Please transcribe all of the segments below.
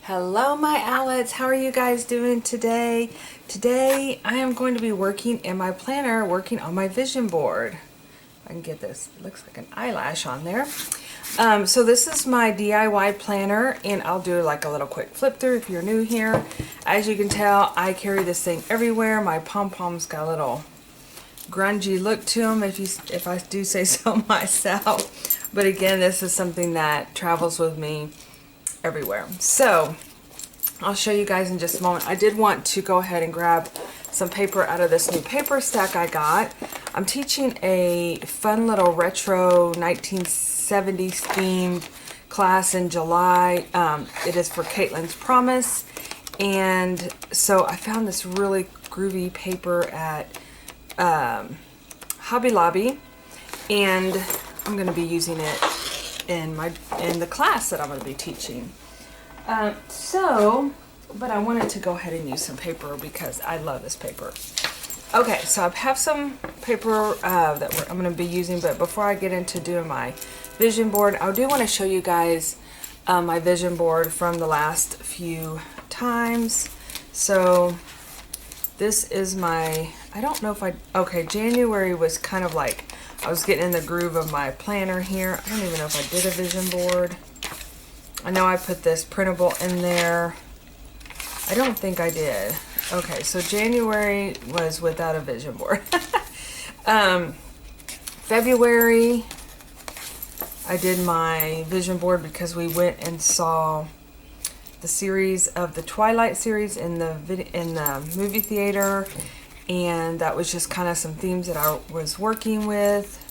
Hello my Owlettes, how are you guys doing today? Today I am going to be working in my planner, working on my vision board. I can get this, it looks like an eyelash on there. So this is my DIY planner, and I'll do like a little quick flip through if you're new here. As you can tell, I carry this thing everywhere. My pom-poms got a little grungy look to them, if I do say so myself. But again, this is something that travels with me everywhere. So I'll show you guys in just a moment. I did want to go ahead and grab some paper out of this new paper stack I got. I'm teaching a fun little retro 1970s themed class in July. It is for Caitlin's Promise, and so I found this really groovy paper at Hobby Lobby, and I'm going to be using it in the class that I'm going to be teaching. But I wanted to go ahead and use some paper because I love this paper. Okay, so I have some paper that I'm going to be using, but before I get into doing my vision board, I do want to show you guys my vision board from the last few times. So this is my, I don't know if okay, January was kind of like, I was getting in the groove of my planner here. I don't even know if I did a vision board. I know I put this printable in there. I don't think I did. Okay, so January was without a vision board. February, I did my vision board because we went and saw the series of the Twilight series in the movie theater, and that was just kind of some themes that I was working with.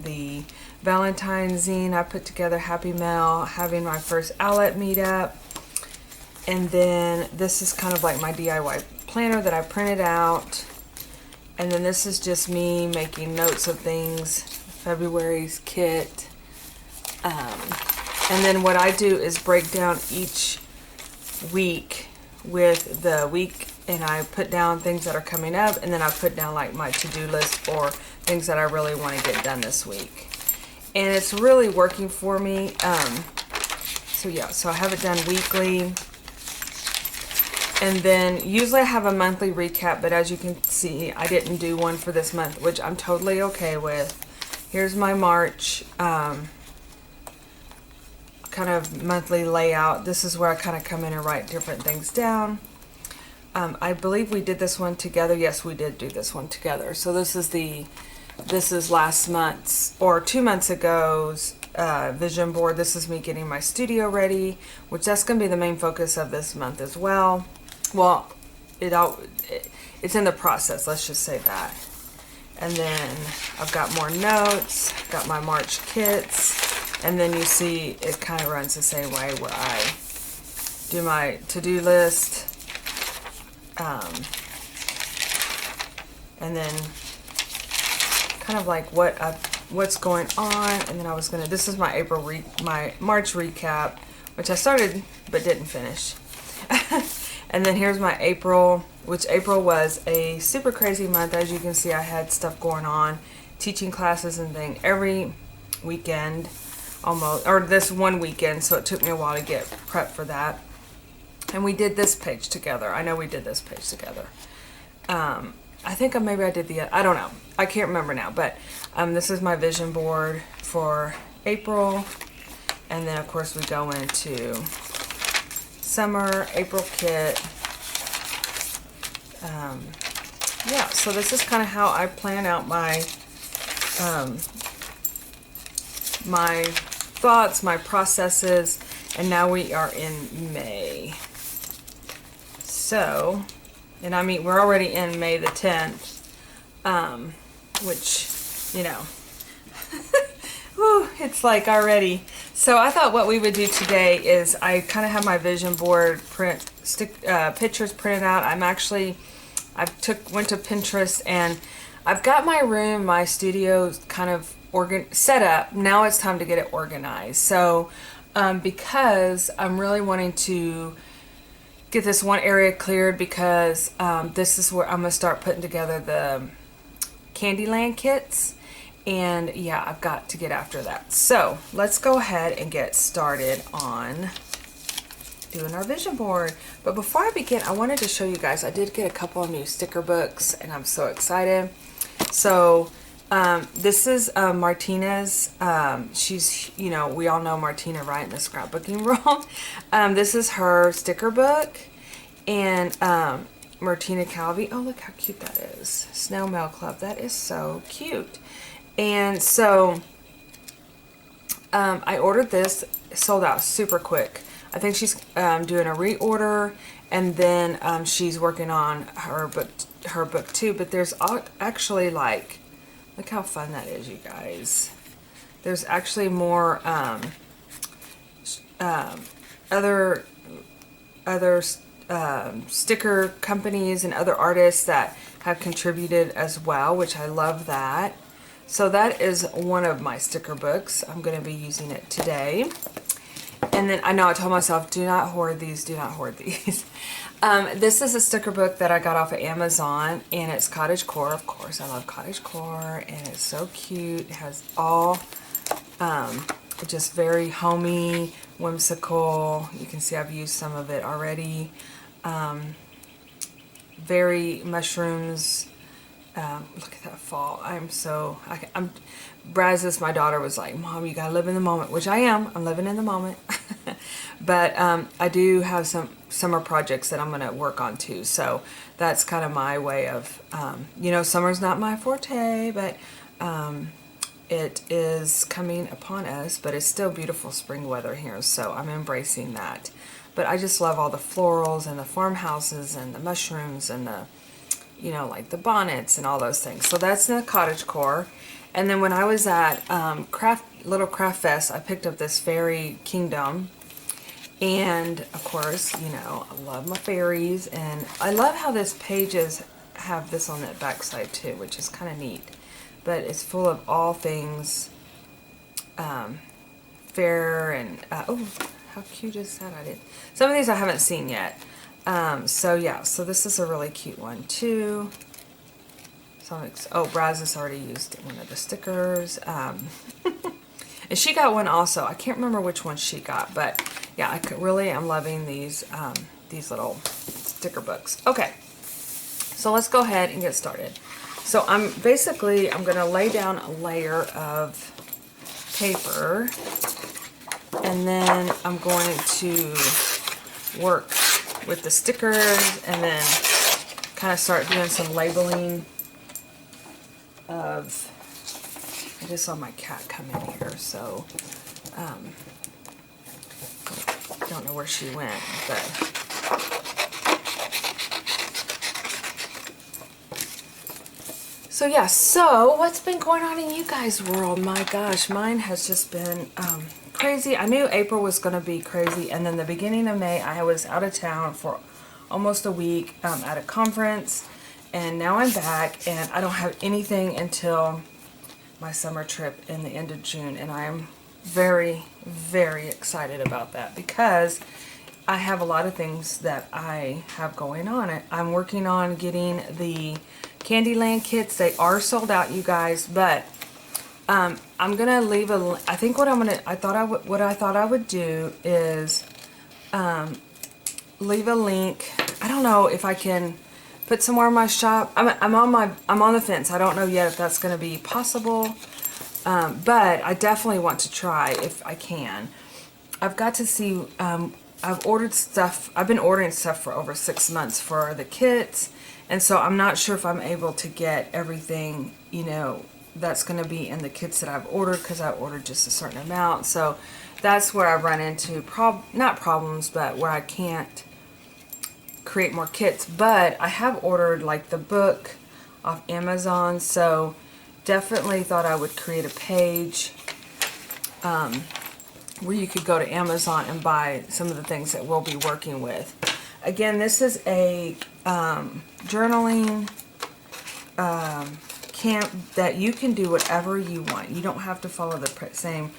The Valentine's zine I put together, Happy Mail, having my first Owlette meetup, and then this is kind of like my DIY planner that I printed out, and then this is just me making notes of things, February's kit, and then what I do is break down each week with the week, and I put down things that are coming up, and then I put down like my to-do list or things that I really want to get done this week. And it's really working for me. So yeah, so I have it done weekly. And then usually I have a monthly recap, but as you can see, I didn't do one for this month, which I'm totally okay with. Here's my March kind of monthly layout. This is where I kind of come in and write different things down. I believe we did this one together. Yes, we did do this one together. So this is last month's or 2 months ago's vision board. This is me getting my studio ready, which that's going to be the main focus of this month as well. Well, it's in the process, let's just say that. And then I've got more notes, got my March kits, and then you see it kind of runs the same way where I do my to-do list, and then kind of like what's going on, and then I was gonna, this is my my March recap, which I started but didn't finish. And then here's my April, which April was a super crazy month. As you can see, I had stuff going on, teaching classes and things every weekend almost, or this one weekend, so it took me a while to get prepped for that. And we did this page together. I know we did this page together. I think maybe I did I don't know. I can't remember now, but this is my vision board for April. And then of course we go into summer, April kit. Yeah, so this is kind of how I plan out my my thoughts, my processes, and now we are in May. So, and I mean, we're already in May the 10th, which, you know, whew, it's like already. So I thought what we would do today is I kind of have my vision board pictures printed out. Went to Pinterest, and I've got my room, my studio kind of set up. Now it's time to get it organized. So, because I'm really wanting to get this one area cleared, because this is where I'm gonna start putting together the Candyland kits, and yeah, I've got to get after that. So let's go ahead and get started on doing our vision board. But before I begin, I wanted to show you guys, I did get a couple of new sticker books and I'm so excited. So this is Martina's. She's, you know, we all know Martina, right, in the scrapbooking world. This is her sticker book. And Martina Calvi. Oh, look how cute that is. Snail Mail Club. That is so cute. And so I ordered this. Sold out super quick. I think she's doing a reorder, and then she's working on her book too. But there's actually, like, look how fun that is, you guys. There's actually more other sticker companies and other artists that have contributed as well, which I love that. So that is one of my sticker books. I'm going to be using it today. And then I know I told myself, do not hoard these, do not hoard these. This is a sticker book that I got off of Amazon, and it's cottagecore. Of course, I love cottagecore, and it's so cute. It has all just very homey, whimsical. You can see I've used some of it already. Very mushrooms. Look at that fall. I'm Brazos, my daughter, was like, Mom, you gotta live in the moment, which I am. I'm living in the moment. But I do have some summer projects that I'm gonna work on too. So that's kind of my way of, you know, summer's not my forte, but it is coming upon us, but it's still beautiful spring weather here. So I'm embracing that. But I just love all the florals and the farmhouses and the mushrooms and the, you know, like the bonnets and all those things. So that's the cottagecore. And then when I was at Little Craft Fest, I picked up this fairy kingdom. And of course, you know, I love my fairies. And I love how this pages have this on the back side too, which is kind of neat. But it's full of all things fair and, oh, how cute is that? Some of these I haven't seen yet. So yeah, so this is a really cute one too. Oh, Brazos already used one of the stickers. And she got one also. I can't remember which one she got, but yeah, I'm loving these little sticker books. Okay, so let's go ahead and get started. So I'm gonna lay down a layer of paper, and then I'm going to work with the stickers and then kind of start doing some labeling of, I just saw my cat come in here, so don't know where she went, but so yeah, so what's been going on in you guys' world? My gosh, mine has just been crazy. I knew April was going to be crazy, and then the beginning of May I was out of town for almost a week at a conference, and now I'm back and I don't have anything until my summer trip in the end of June, and I am very, very excited about that because I have a lot of things that I have going on. I'm working on getting the Candyland kits. They are sold out, you guys, but I'm gonna leave I think what I thought I would do is leave a link. I don't know if I can put somewhere in my shop. I'm on the fence. I don't know yet if that's going to be possible, but I definitely want to try if I can. I've got to see. I've ordered stuff. I've been ordering stuff for over 6 months for the kits, and so I'm not sure if I'm able to get everything, you know, that's going to be in the kits that I've ordered, because I ordered just a certain amount. So that's where I run into not problems, but where I can't create more kits. But I have ordered like the book off Amazon, so definitely thought I would create a page where you could go to Amazon and buy some of the things that we'll be working with. Again, this is a journaling camp that you can do whatever you want. You don't have to follow the same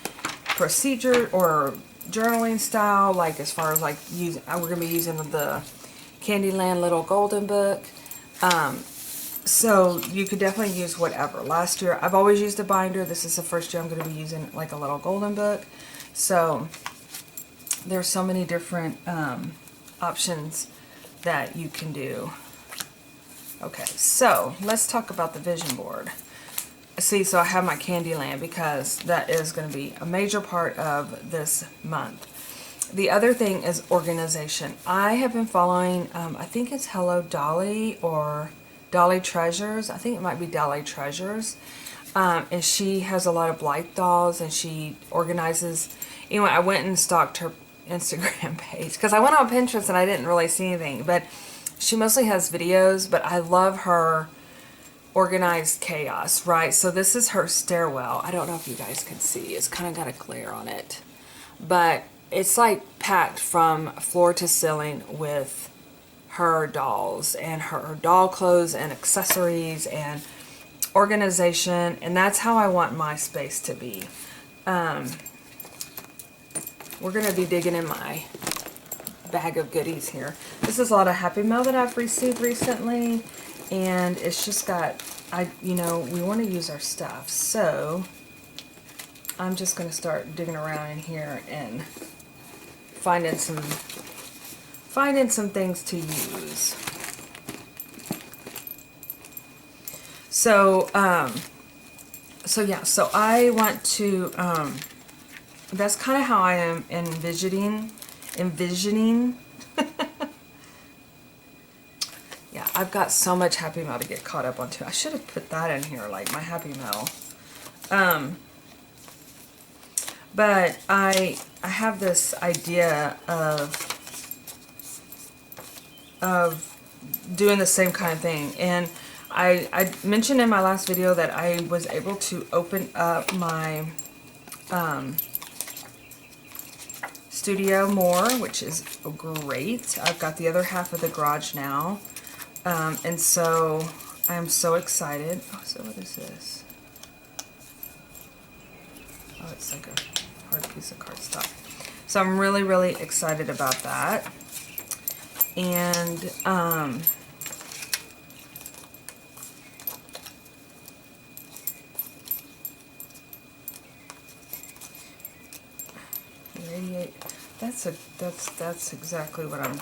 procedure or journaling style, like as far as like we're going to be using the Candyland little golden book. So you could definitely use whatever. Last year, I've always used a binder. This is the first year I'm going to be using like a little golden book. So there's so many different options that you can do. Okay, so let's talk about the vision board. See, so I have my Candyland because that is going to be a major part of this month. The other thing is organization. I have been following, I think it's Hello Dolly or Dolly Treasures. I think it might be Dolly Treasures. And she has a lot of Blythe dolls, and she organizes. Anyway, I went and stalked her Instagram page because I went on Pinterest and I didn't really see anything. But she mostly has videos, but I love her organized chaos, right? So this is her stairwell. I don't know if you guys can see. It's kind of got a glare on it. But it's like packed from floor to ceiling with her dolls and her doll clothes and accessories and organization. And that's how I want my space to be. We're going to be digging in my bag of goodies here. This is a lot of Happy Mail that I've received recently. And it's just got, we want to use our stuff. So I'm just going to start digging around in here and finding some things to use. So so I want to that's kind of how I am envisioning yeah, I've got so much Happy Mail to get caught up onto. I should have put that in here, like my Happy Mail. But I have this idea of doing the same kind of thing. And I mentioned in my last video that I was able to open up my studio more, which is great. I've got the other half of the garage now. And so I'm so excited. Oh, so what is this? Oh, it's like a hard piece of cardstock. So I'm really, really excited about that. And radiate. That's exactly what I'm.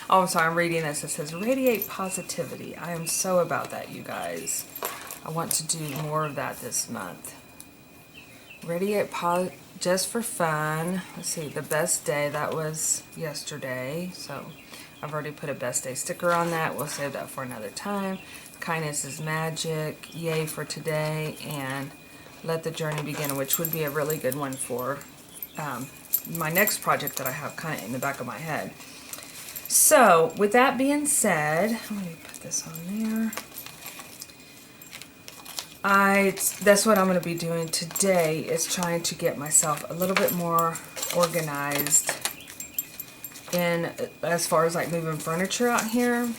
Oh, I'm sorry. I'm reading this. It says radiate positivity. I am so about that, you guys. I want to do more of that this month. Radiate just for fun. Let's see, the best day, that was yesterday. So I've already put a best day sticker on that. We'll save that for another time. Kindness is magic. Yay for today. And let the journey begin, which would be a really good one for my next project that I have kind of in the back of my head. So with that being said, let me put this on there. That's what I'm going to be doing today, is trying to get myself a little bit more organized in as far as like moving furniture out here.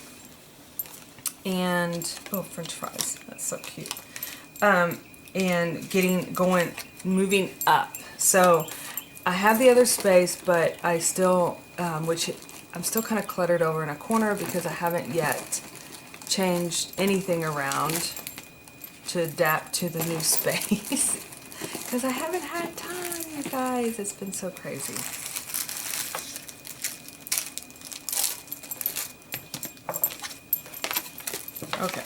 And oh, French fries, that's so cute. And moving up. So I have the other space, but I still I'm still kind of cluttered over in a corner because I haven't yet changed anything around to adapt to the new space. Because I haven't had time, you guys. It's been so crazy. Okay.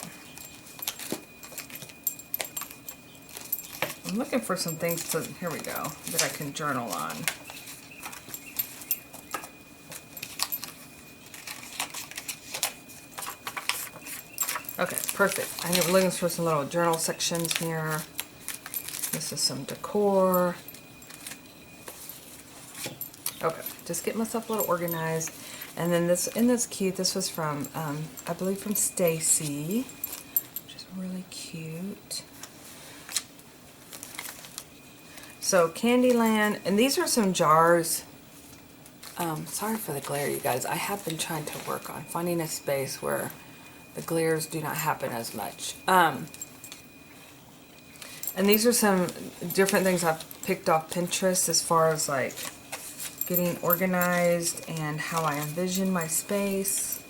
I'm looking for some things to, here we go, that I can journal on. Okay, perfect. I'm looking for some little journal sections here. This is some decor. Okay, just get myself a little organized. And then this cute. This was from, I believe from Stacy, which is really cute. So Candyland, and these are some jars. Sorry for the glare, you guys. I have been trying to work on finding a space where the glares do not happen as much. And these are some different things I've picked off Pinterest as far as like getting organized and how I envision my space.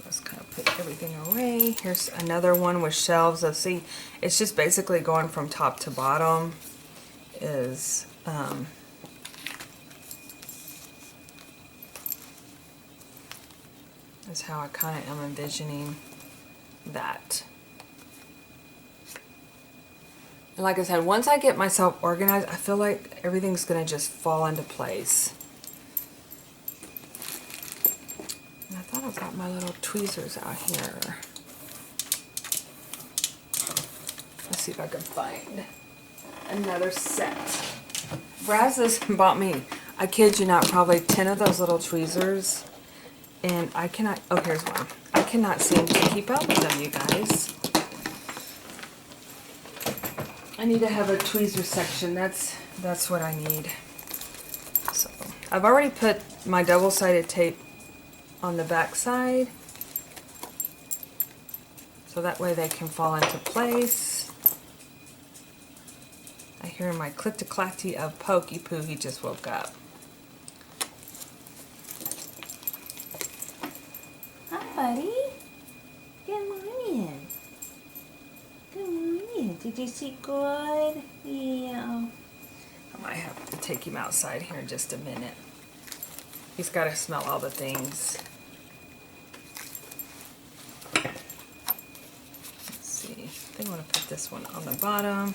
Let's kind of put everything away. Here's another one with shelves. Let's see, it's just basically going from top to bottom is That's how I kind of am envisioning that. And like I said, once I get myself organized, I feel like everything's going to just fall into place. And I thought I got my little tweezers out here. Let's see if I can find another set. Brazos bought me, I kid you not, probably 10 of those little tweezers. And I cannot, oh, here's one. I cannot seem to keep up with them, you guys. I need to have a tweezer section. That's what I need. So I've already put my double-sided tape on the back side, so that way they can fall into place. I hear my click-to-clacky of Pokey Poo. He just woke up. Hi, buddy. Good morning. Good morning. Did you see good? Yeah. I might have to take him outside here in just a minute. He's got to smell all the things. Let's see. I think I want to put this one on the bottom.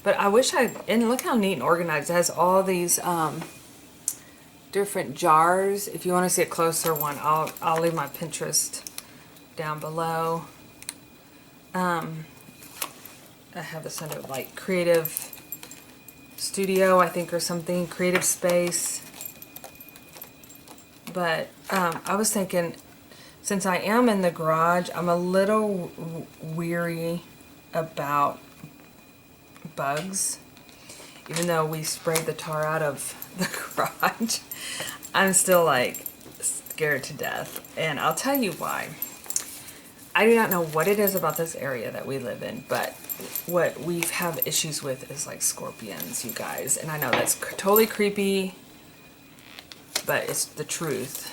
But I wish and look how neat and organized. It has all these different jars. If you want to see a closer one, I'll leave my Pinterest down below. I have this under like creative studio, I think, or something, creative space. But I was thinking, since I am in the garage, I'm a little weary about bugs. Even though we sprayed the tar out of the garage, I'm still like scared to death. And I'll tell you why. I do not know what it is about this area that we live in, but what we have issues with is like scorpions, you guys. And I know that's totally creepy, but it's the truth.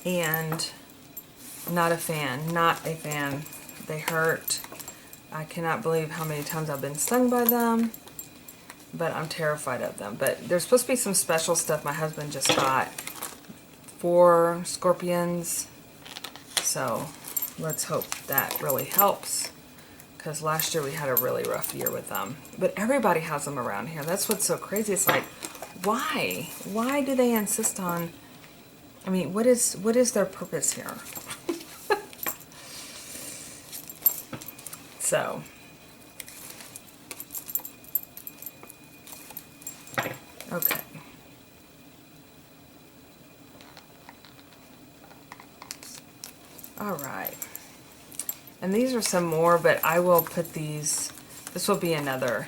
And not a fan, not a fan. They hurt. I cannot believe how many times I've been stung by them, but I'm terrified of them. But there's supposed to be some special stuff my husband just got for scorpions, so let's hope that really helps, because last year we had a really rough year with them. But everybody has them around here. That's what's so crazy. It's like, why do they insist on, I mean, what is their purpose here? So okay. All right. And these are some more, but I will put these, this will be another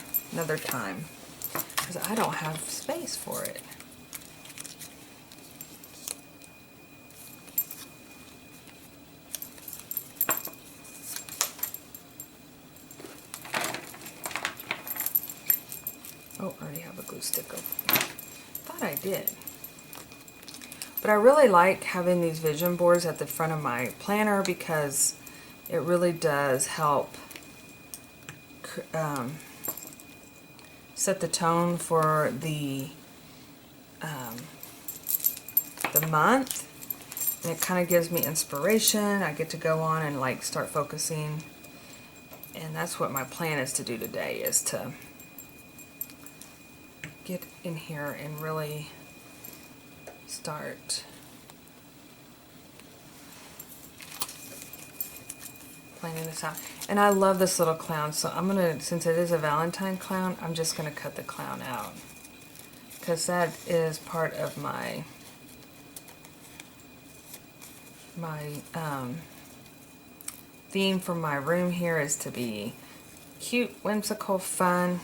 time, because I don't have space for it. Oh, I already have a glue stick open. Thought I did. But I really like having these vision boards at the front of my planner, because it really does help set the tone for the month. And it kind of gives me inspiration. I get to go on and like start focusing. And that's what my plan is to do today, is to get in here and really start planning this out. And I love this little clown, so I'm gonna, since it is a Valentine clown, I'm just gonna cut the clown out, because that is part of my theme for my room here, is to be cute, whimsical, fun.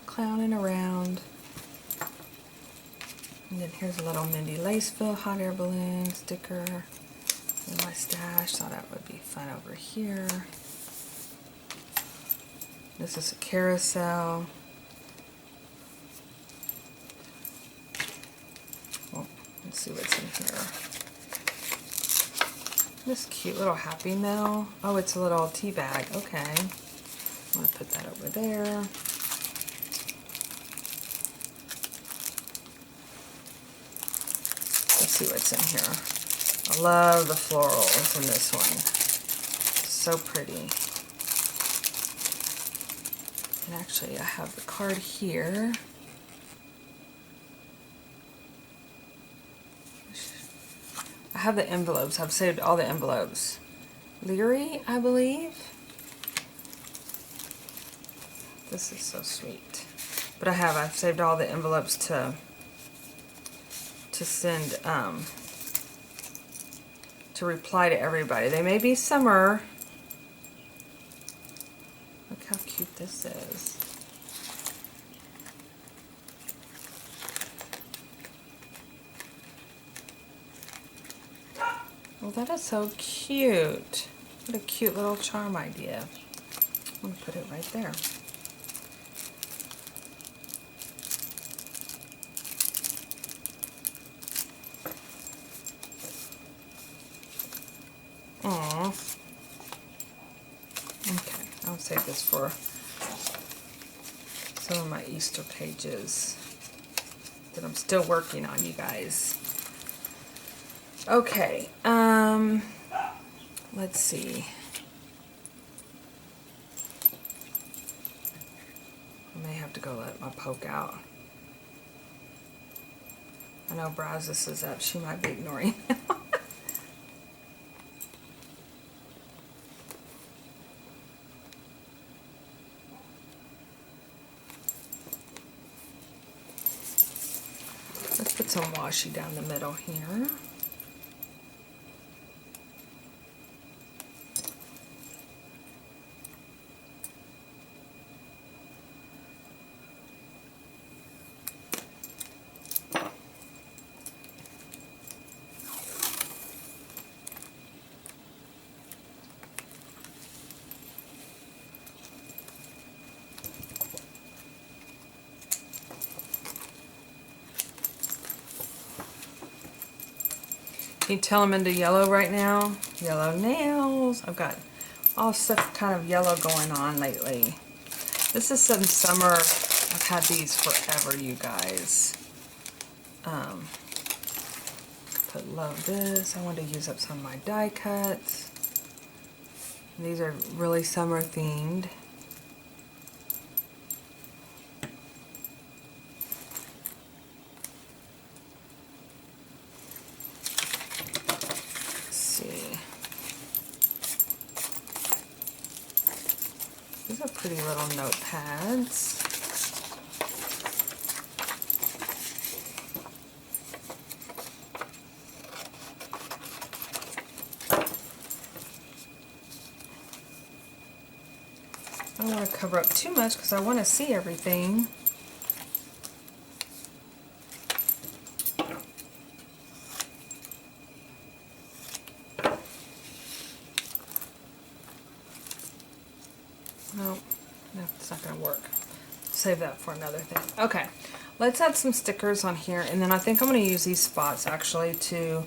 Clowning around. And then here's a little Mindy Laceville hot air balloon sticker in my stash. Thought that would be fun over here. This is a carousel. Well, let's see what's in here. This cute little Happy Meal. Oh, it's a little tea bag. Okay. I'm going to put that over there. Let's see what's in here. I love the florals in this one. So pretty. And actually, I have the card here. I have the envelopes. I've saved all the envelopes. Leary, I believe. This is so sweet. But I've saved all the envelopes to send, to reply to everybody. They may be summer. Look how cute this is. Well, that is so cute. What a cute little charm idea. I'm going to put it right there. Aww. Okay, I'll save this for some of my Easter pages that I'm still working on, you guys. Okay, let's see. I may have to go let my poke out. I know Brazos is up. She might be ignoring him. Let's put some washi down the middle here. Can you tell I'm into yellow right now? Yellow nails. I've got all stuff kind of yellow going on lately. This is some summer. I've had these forever, you guys. But love this. I want to use up some of my die cuts. These are really summer themed. These are pretty little notepads. I don't want to cover up too much because I want to see everything. No, it's not going to work. Save that for another thing. Okay, let's add some stickers on here, and then I think I'm going to use these spots actually to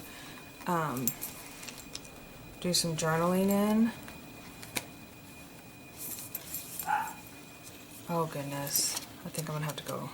do some journaling in. Oh goodness, I think I'm going to have to go.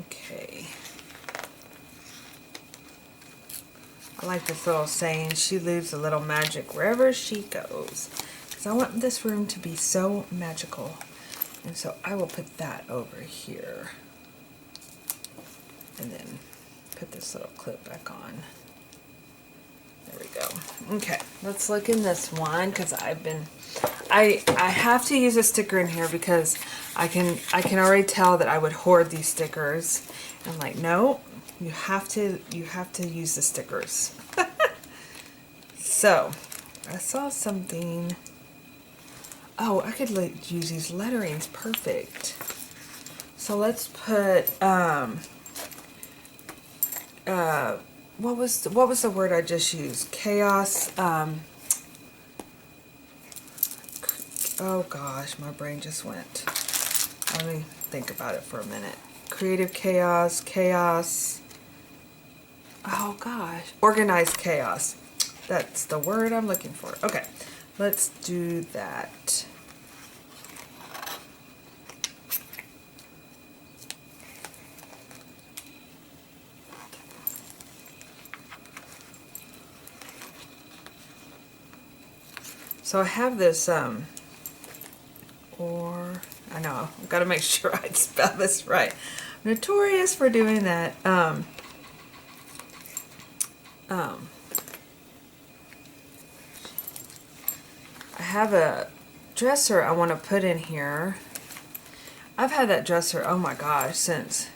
Okay. I like this little saying, she leaves a little magic wherever she goes. Because I want this room to be so magical. And so I will put that over here. And then put this little clip back on. There we go. Okay, let's look in this one because I have to use a sticker in here because I can already tell that I would hoard these stickers. I'm like, no, You have to use the stickers. So, I saw something. Oh, I could use these letterings. Perfect. So let's put what was the word I just used? Chaos. Oh gosh, my brain just went. Let me think about it for a minute. Creative chaos, chaos. Oh gosh, organized chaos. That's the word I'm looking for. Okay, let's do that. So I have this, I know, I've got to make sure I spell this right. I'm notorious for doing that. I have a dresser I want to put in here. I've had that dresser, oh my gosh, since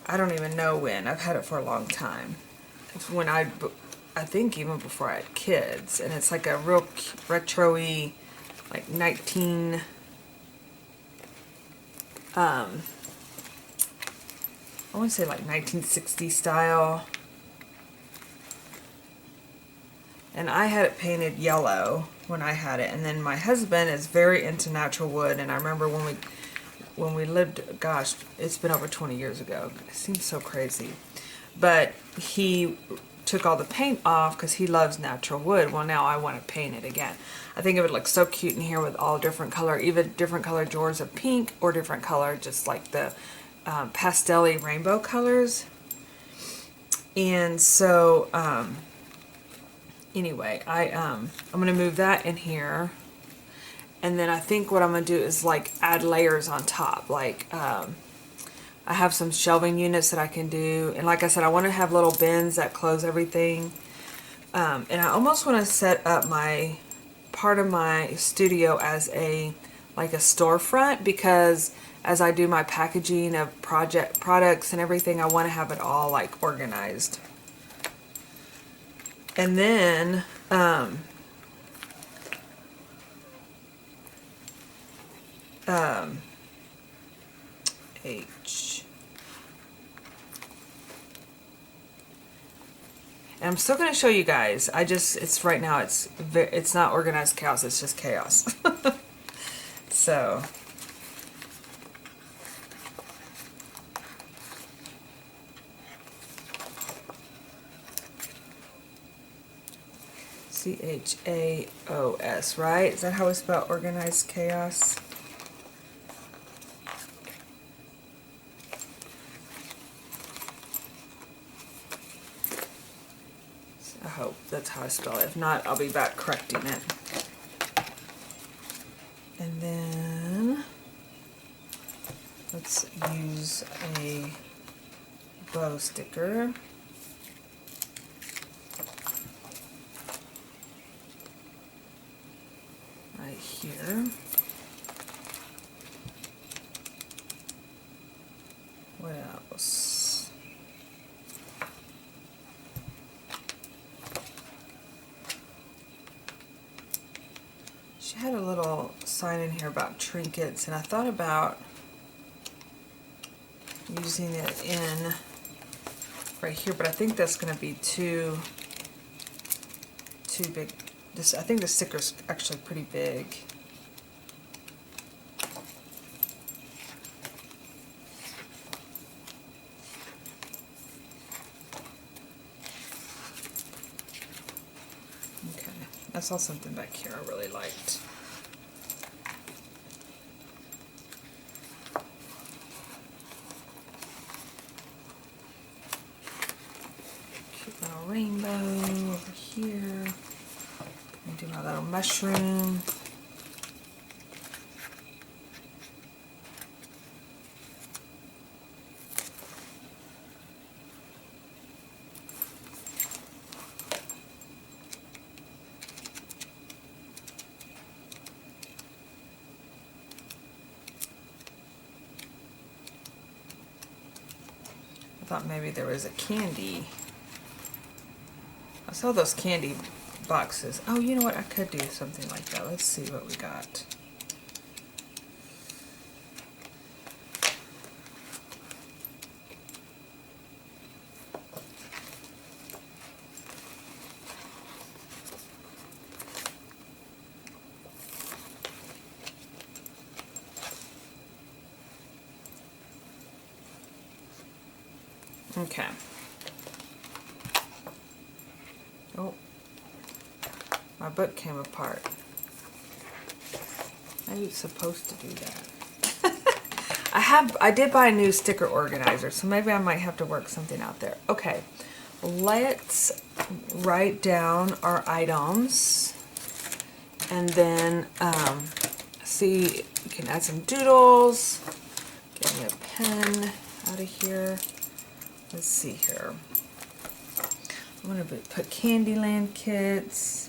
I don't even know when. I've had it for a long time. It's when I think even before I had kids, and it's like a real retro-y, like 19 I want to say like 1960 style. And I had it painted yellow when I had it, and then my husband is very into natural wood, and I remember when we lived, gosh, it's been over 20 years ago. It seems so crazy. But he took all the paint off because he loves natural wood. Well, now I want to paint it again. I think it would look so cute in here with all different color, even different color drawers of pink, or different color, just like the pastel-y rainbow colors. And so, anyway, I'm gonna move that in here, and then I think what I'm gonna do is like add layers on top. Like I have some shelving units that I can do, and like I said, I want to have little bins that close everything. And I almost want to set up my part of my studio as like a storefront, because as I do my packaging of products and everything, I want to have it all like organized. And then H. And I'm still going to show you guys. It's right now, it's not organized chaos, it's just chaos. So, CHAOS, right? Is that how we spell organized chaos? I hope that's how I spell it. If not, I'll be back correcting it. And then let's use a bow sticker. Right here. What else? She had a little sign in here about trinkets, and I thought about using it in right here, but I think that's going to be too big. I think the sticker's actually pretty big. Okay, I saw something back here I really liked. Cute little rainbow over here. And do my little mushroom. thought maybe there was a candy. I saw those candy boxes. Oh, you know what? I could do something like that. Let's see what we got. Okay. Oh, my book came apart. Maybe it's supposed to do that. I did buy a new sticker organizer, so maybe I might have to work something out there. Okay, let's write down our items, and then see, we can add some doodles. Get me a pen out of here. Let's see here. I'm going to put Candyland kits.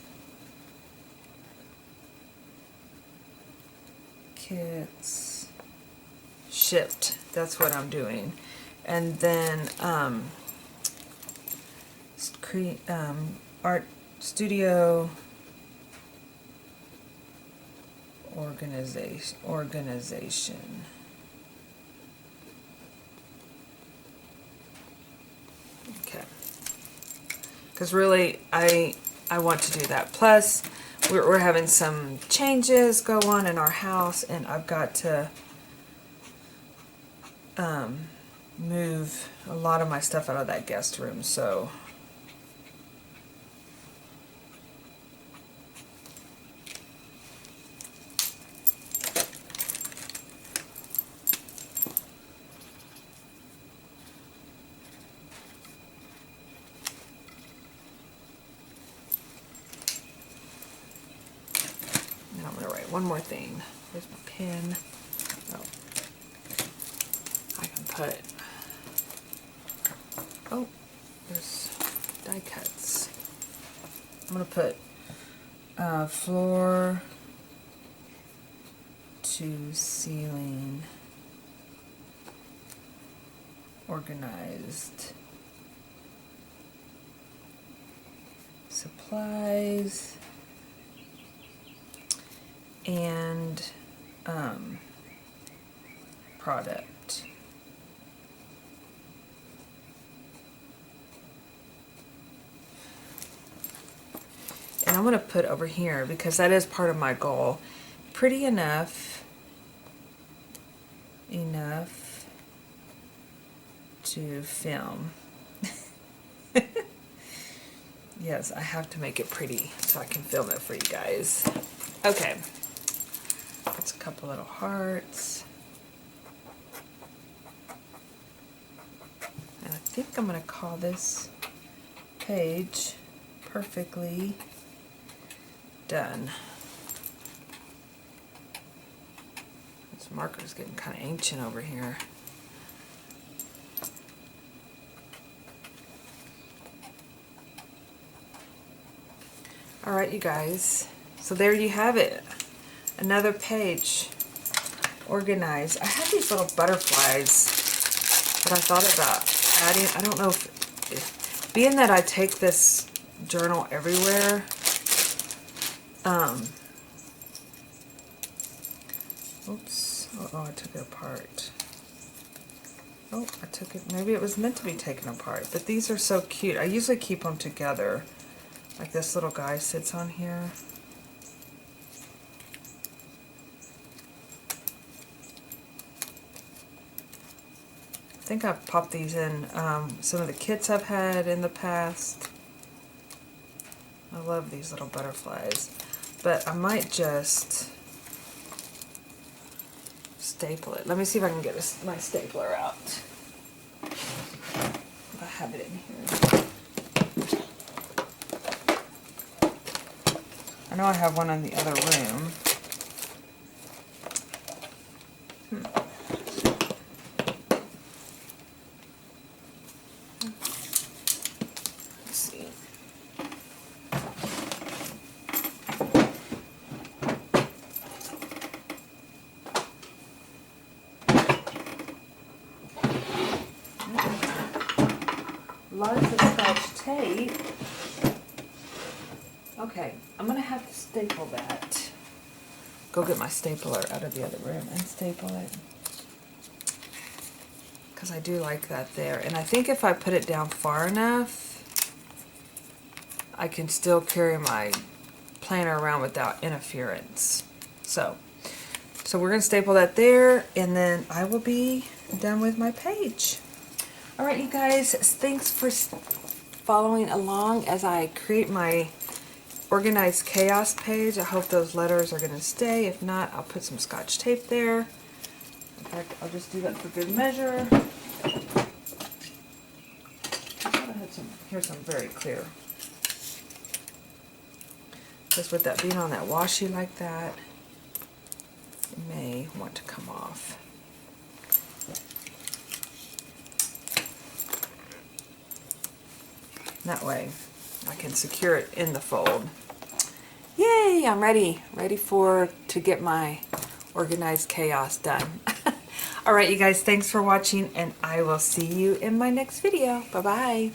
Shipped. That's what I'm doing. And then art studio organization. Okay. Because really, I want to do that. Plus, we're having some changes go on in our house, and I've got to move a lot of my stuff out of that guest room. So one more thing. There's my pen. Oh, I can put, oh, there's die cuts. I'm going to put floor to ceiling organized supplies and product. And I'm going to put over here, because that is part of my goal, pretty enough to film. Yes, I have to make it pretty so I can film it for you guys. Okay. It's a couple little hearts. And I think I'm going to call this page perfectly done. This marker's getting kind of ancient over here. Alright, you guys. So there you have it. Another page organized. I have these little butterflies that I thought about adding. I don't know if being that I take this journal everywhere, oops, oh, I took it apart. Oh, I took it, maybe it was meant to be taken apart, but these are so cute. I usually keep them together. Like this little guy sits on here. I think I've popped these in some of the kits I've had in the past. I love these little butterflies. But I might just staple it. Let me see if I can get my stapler out. I have it in here. I know I have one in the other room. Let's see. lots of Scotch tape. Okay, I'm gonna have to staple that. Go get my stapler out of the other room and staple it. Because I do like that there. And I think if I put it down far enough, I can still carry my planner around without interference. So we're going to staple that there, and then I will be done with my page. All right, you guys, thanks for following along as I create my organized chaos page. I hope those letters are going to stay. If not, I'll put some Scotch tape there. In fact, I'll just do that for good measure. Here's some very clear. Just with that being on that washi like that, it may want to come off. That way I can secure it in the fold. Yay, I'm ready to get my organized chaos done. All right, you guys, thanks for watching, and I will see you in my next video. Bye-bye.